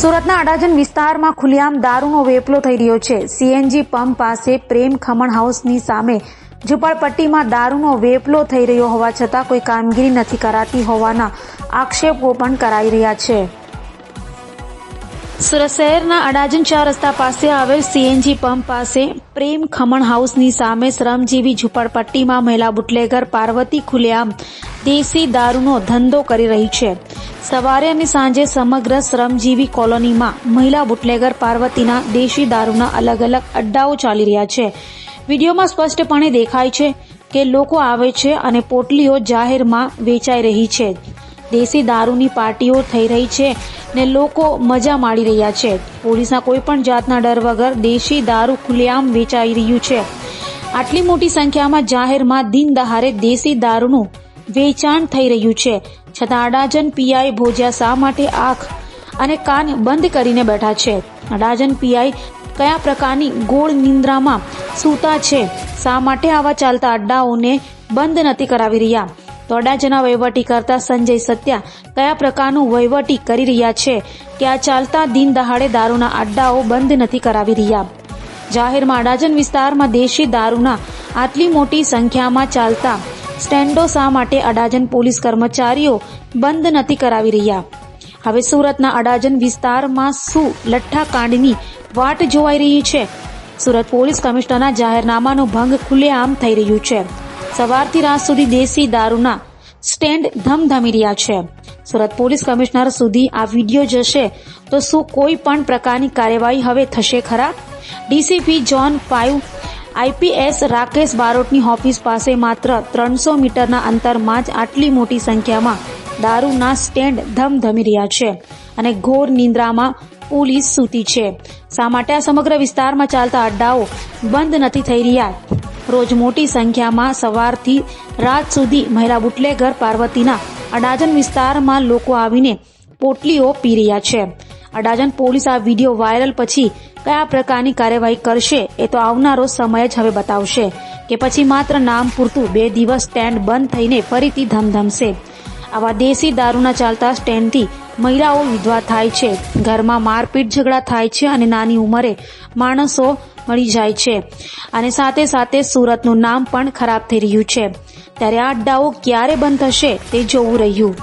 સુરતના અડાજણ વિસ્તારમાં ખુલ્લેઆમ દારૂનો વેપલો થઈ રહ્યો છે। સીએનજી પંપ પાસે પ્રેમ ખમણ હાઉસની સામે ઝૂંપડપટ્ટીમાં દારૂનો વેપલો થઈ રહ્યો હોવા છતાં કોઈ કામગીરી નથી કરાતી હોવાના આક્ષેપો પણ કરાઈ રહ્યા છે। સુરત શહેરના અડાજણ 4 રસ્તા પાસે આવેલ સીએનજી પંપ પાસે પ્રેમ ખમણ હાઉસની સામે શ્રમજીવી ઝૂંપડપટ્ટીમાં મહિલા બુટલેગર પાર્વતી ખુલ્લેઆમ દેશી દારૂનો ધંધો કરી રહી છે। સવારે અને સાંજે સમગ્ર શ્રમજીવી કોલોનીમાં મહિલા બુટલેગર પાર્વતીના દેશી દારૂના અલગ અલગ અડ્ડાઓ ચાલી રહ્યા છે। વિડીયોમાં સ્પષ્ટપણે દેખાય છે કે લોકો આવે છે અને પોટલીઓ જાહેરમાં વેચાઈ રહી છે। દેશી દારૂની પાર્ટીઓ થઈ રહી છે ને લોકો મજા માણી રહ્યા છે। પોલીસના કોઈ પણ જાતના ડર વગર દેશી દારૂ ખુલ્લેઆમ વેચાઈ રહ્યું છે। આટલી મોટી સંખ્યામાં જાહેરમાં દિન દહાડે દેશી દારૂનું વેચાણ થઈ રહ્યું છે, છતાં અડાજણ પીઆઈ ભોજિયા શા માટે આંખ અને કાન બંધ કરીને બેઠા છે? અડાજણ પીઆઈ કયા પ્રકારની ગોળ નિંદ્રામાં સૂતા છે? શા માટે આવા ચાલતા અડ્ડાઓને બંધ નથી કરાવી રહ્યા? તો અડાજણના વહીવટી કરતા સંજય સત્યા કયા પ્રકારનું વહીવટી કરી રહ્યા છે કે આ ચાલતા દિન દહાડે દારૂના અડ્ડાઓ બંધ નથી કરાવી રહ્યા? જાહેરમાં અડાજણ વિસ્તારમાં દેશી દારૂના આટલી મોટી સંખ્યામાં ચાલતા સ્ટેન્ડો શા માટે અડાજણ પોલીસ કર્મચારીઓ બંધ નથી કરાવી રહ્યા? હવે સુરતના અડાજણ વિસ્તારમાં શું લઠ્ઠાકાંડની વાટ જોવાઈ રહી છે? સુરત પોલીસ કમિશનરના જાહેરનામાનો ભંગ ખુલ્લેઆમ થઈ રહ્યું છે। સવારથી રાત સુધી દેશી દારૂના સ્ટેન્ડ ધમધમી રહ્યા છે। સુરત પોલીસ કમિશનર સુધી આ વિડીયો જશે તો શું કોઈ પણ પ્રકારની કાર્યવાહી હવે થશે ખરા? ડીસીપી ઝોન 5 આઈપીએસ રાકેશ બારોટની ઓફિસ પાસે માત્ર 300 મીટરના અંતરમાં જ આટલી મોટી સંખ્યામાં દારૂના સ્ટેન્ડ ધમધમી રહ્યા છે અને ઘોર નિંદ્રામાં પોલીસ સૂતી છે। શા માટે આ સમગ્ર વિસ્તારમાં ચાલતા અડ્ડાઓ બંધ નથી થઈ રહ્યા? રોજ મોટી સંખ્યામાં સવારથી રાત સુધી મહિલા બુટલેગર પાર્વતીના અડાજણ વિસ્તારમાં લોકો આવીને પોટલીઓ પી રહ્યા છે। અડાજણ પોલીસ આ વિડીયો વાયરલ પછી કયા પ્રકારની કાર્યવાહી કરશે એ તો આવનારો સમય જ હવે બતાવશે કે પછી માત્ર નામ પૂરતું 2 દિવસ સ્ટેન્ડ બંધ થઈને ફરીથી ધમધમશે। આવા દેશી દારૂના ચાલતા સ્ટેન્ડથી મહિલાઓ વિધવા થાય છે, ઘરમાં મારપીટ ઝઘડા થાય છે અને નાની ઉંમરે માણસો મળી જાય છે અને સાથે સાથે સુરતનું નામ પણ ખરાબ થઈ રહ્યું છે। ત્યારે આ અડ્ડાઓ ક્યારે બંધ થશે તે જોવું રહ્યું।